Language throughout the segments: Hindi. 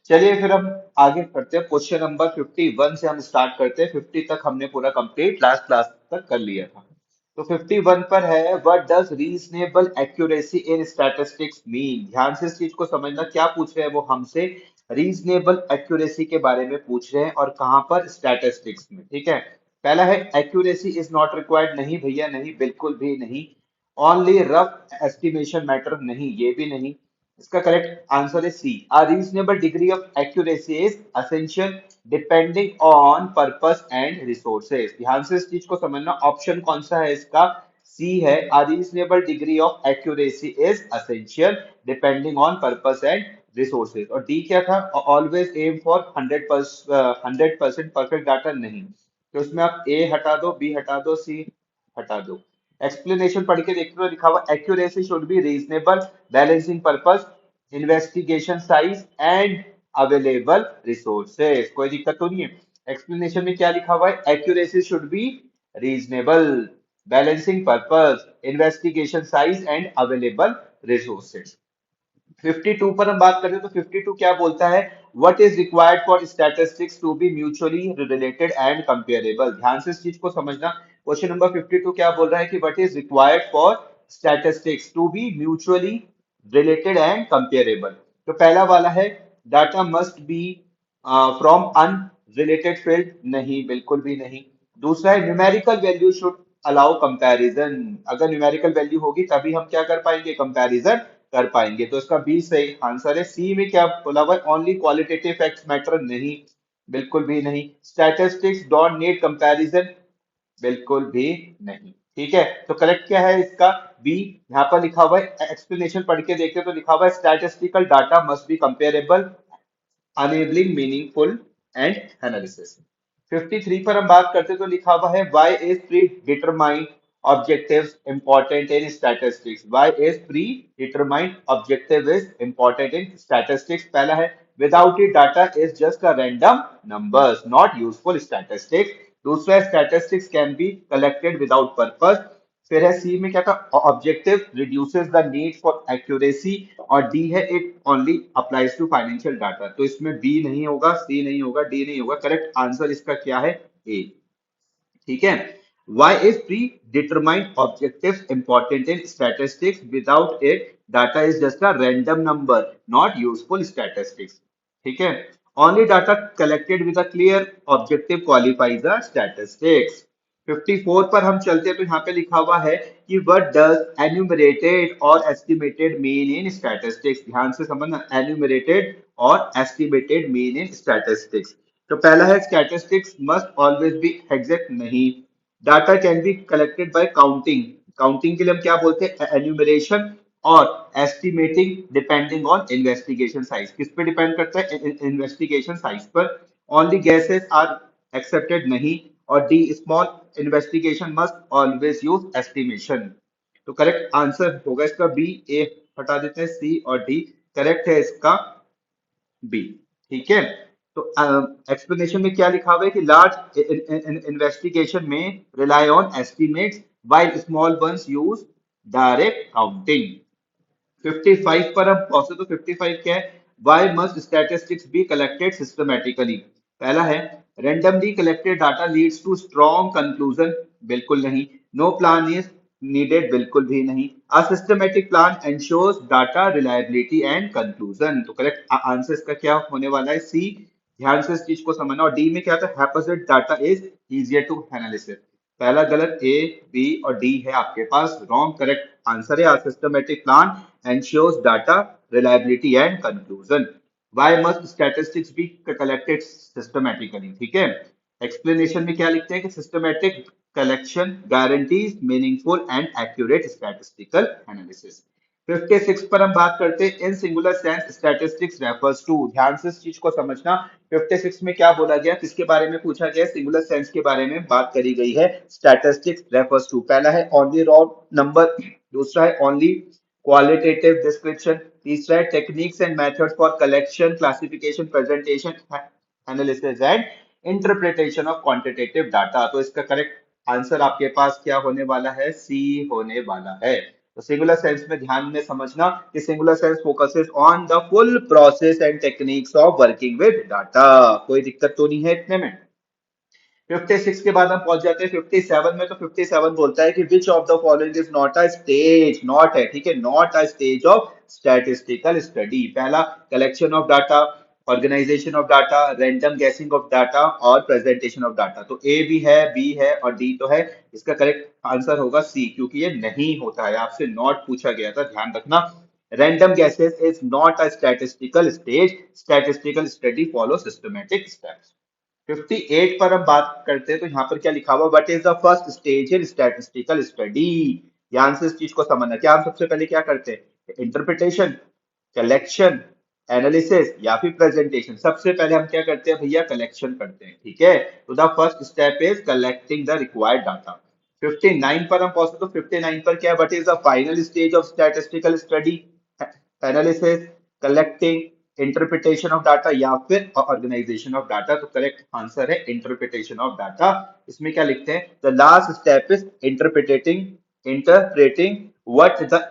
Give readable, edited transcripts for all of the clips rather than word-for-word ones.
चलिए फिर हम आगे बढ़ते हैं। क्वेश्चन नंबर 51 से हम स्टार्ट करते हैं। 50 तक हमने पूरा कंप्लीट लास्ट क्लास तक कर लिया था। तो 51 पर है, what does reasonable accuracy in statistics mean. ध्यान से इस चीज को समझना, क्या पूछ रहे हैं वो हमसे, रीजनेबल एक्यूरेसी के बारे में पूछ रहे हैं और कहां पर, स्टैटिस्टिक्स में। ठीक है। पहला है एक्यूरेसी इज नॉट रिक्वायर्ड, नहीं भैया नहीं, बिल्कुल भी नहीं। ओनली रफ एस्टिमेशन मैटर, नहीं ये भी नहीं। इसका करेक्ट आंसर है C, a reasonable degree of accuracy is essential depending on purpose and resources. ध्यान से इस चीज को समझना, ऑप्शन कौन सा है इसका, सी है, a reasonable degree of accuracy is essential depending on purpose and resources. और डी क्या था, always aim for 100% perfect data, नहीं। तो इसमें आप ए हटा दो, बी हटा दो, सी हटा दो। एक्सप्लेनेशन पढ़ के देखते हो, लिखा हुआ accuracy should be reasonable, balancing purpose, investigation size and available resources. कोई दिक्कत तो नहीं है। एक्सप्लेनेशन में क्या लिखा हुआ है, accuracy should be reasonable, balancing purpose, investigation size and available resources. 52 पर हम बात करें तो 52 क्या बोलता है, what is required for statistics to be mutually related and comparable. ध्यान से इस चीज को समझना, क्वेश्चन नंबर 52 क्या बोल रहा है कि what is required for statistics to be mutually related and comparable. तो पहला वाला है, data must be from unrelated field, नहीं बिल्कुल भी नहीं। दूसरा है, numerical value should allow comparison, अगर न्यूमेरिकल वैल्यू होगी तभी हम क्या कर पाएंगे, कंपैरिजन कर पाएंगे। तो इसका बी सही आंसर है। सी में क्या बोला हुआ है, ओनली क्वालिटेटिव फैक्ट्स मैटर, नहीं बिल्कुल भी नहीं। स्टैटिस्टिक्स डोंट नीड कंपैरिजन, बिल्कुल भी नहीं। ठीक है, तो करेक्ट क्या है इसका, बी। यहाँ पर लिखा हुआ है, एक्सप्लेनेशन पढ़ के देखते तो लिखा हुआ है, statistical data must be comparable, enabling meaningful and analysis। 53 पर हम बात करते तो लिखा हुआ है, why is predetermined objectives important in statistics। why is predetermined objective is important in statistics। पहला है, without it data is just a random numbers not useful statistics। दूसरा है, statistics can be collected without purpose। फिर है सी में क्या था, objective reduces the need for accuracy. और डी है, it only applies to financial data. तो इसमें बी नहीं होगा, सी नहीं होगा, डी नहीं होगा, करेक्ट आंसर इसका क्या है, ए। ठीक है। Why is predetermined objectives important in statistics? Without it, data is just a random number, not useful statistics। ठीक है। Only data collected with a clear objective qualifies a statistics। 54 पर हम चलते हैं तो यहाँ पे लिखा हुआ है कि what does enumerated और estimated mean in statistics। ध्यान से समझना, enumerated और estimated mean in statistics। तो पहला है, statistics must always be exact, नहीं। Data can be collected by counting, counting के लिए हम क्या बोलते हैं, एन्यूमरेशन। और estimating depending on investigation size, किस पे डिपेंड करता है, इन्वेस्टिगेशन साइज पर। ओनली गेसेस आर एक्सेप्टेड, नहीं। और D, small investigation must always use estimation. तो करेक्ट आंसर होगा इसका बी। ए हटा देते हैं, सी और डी करेक्ट है इसका बी। ठीक है। तो एक्सप्लेनेशन में क्या लिखा हुआ है कि लार्ज इन्वेस्टिगेशन में rely on estimates while small ones use direct counting. 55 पर हम पहुंचे तो 55 क्या है, why must statistics be collected systematically. पहला है, randomly collected data leads to strong conclusion, बिल्कुल नहीं। नो प्लान इज नीडेड, बिल्कुल भी नहीं। A systematic plan ensures data reliability and conclusion. तो करेक्ट आंसर इसका क्या होने वाला है, सी। ध्यान से इस चीज को समझना। और डी में क्या था, haphazard data is easier to analysis. पहला गलत, ए बी और डी है आपके पास रॉन्ग। करेक्ट आंसर है, systematic plan ensures data reliability and conclusion। Why must statistics be collected systematically? ठीक है। एक्सप्लेनेशन में क्या लिखते हैं कि systematic collection guarantees meaningful and accurate statistical analysis. 56 पर हम बात करते हैं, in singular sense statistics refers to. ध्यान से इस चीज को समझना, 56 में क्या बोला गया, किसके बारे में पूछा गया, सिंगुलर सेंस के बारे में बात करी गई है। स्टैटिस्टिक्स रेफर्स टू, पहला है ओनली रॉ नंबर, दूसरा है ओनली क्वालिटेटिव डिस्क्रिप्शन, तीसरा है techniques and methods for collection classification presentation analysis and interpretation of quantitative data. तो इसका करेक्ट आंसर आपके पास क्या होने वाला है, सी होने वाला है। तो सिंगुलर सेंस में ध्यान में समझना कि singular sense focuses on the full process and techniques of working with data. कोई दिक्कत तो नहीं है इतने में। 56 के बाद हम पहुंच जाते हैं 57 में। तो 57 बोलता है कि which of the following is not a stage, not है, ठीक है, not a stage of statistical study. पहला, collection of data, organization of data, random guessing of data और प्रेजेंटेशन ऑफ डाटा। तो ए भी है, बी है और डी तो है। इसका करेक्ट आंसर होगा सी, क्योंकि ये नहीं होता है, आपसे नॉट पूछा गया था, ध्यान रखना। Random gases is not a statistical stage, statistical study follow systematic steps. 58 पर हम बात करते हैं, तो यहाँ पर क्या लिखा हुआ, what is the first stage in statistical study. ध्यान से इस चीज को समझना, क्या हम सबसे पहले क्या करते हैं, इंटरप्रिटेशन, कलेक्शन, एनालिसिस या फिर प्रेजेंटेशन। सबसे पहले हम क्या करते हैं भैया, कलेक्शन करते हैं, ठीक है। तो the first step is collecting the required data. 59 पर हम पहुंचते, तो 59 पर क्या है, what is the final stage of statistical study, analysis, collecting, interpretation of data या फिर ऑर्गेनाइजेशन ऑफ डाटा। तो करेक्ट आंसर है इंटरप्रिटेशन ऑफ डाटा। इसमें क्या लिखते हैं, the last step is interpreting what the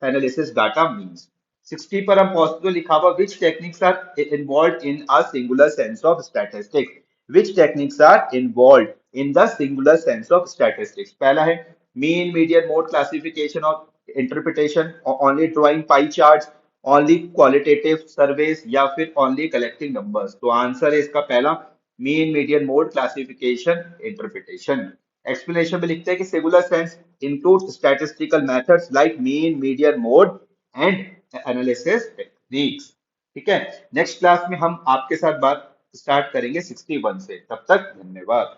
analysis data means. 60 पर हम पहुंचते, तो लिखा हुआ विच techniques are involved in a singular sense of statistics. Which techniques are involved in the singular sense of statistics. पहला है मीन मीडियन मोड क्लासिफिकेशन और interpretation, only drawing pie charts, only qualitative surveys या फिर ओनली कलेक्टिंग नंबर्स। तो आंसर है इसका पहला, mean median mode classification interpretation. Explanation में लिखते हैं कि singular sense includes statistical methods like mean median mode and analysis techniques. ठीक है, नेक्स्ट क्लास में हम आपके साथ बात स्टार्ट करेंगे 61 से। तब तक धन्यवाद।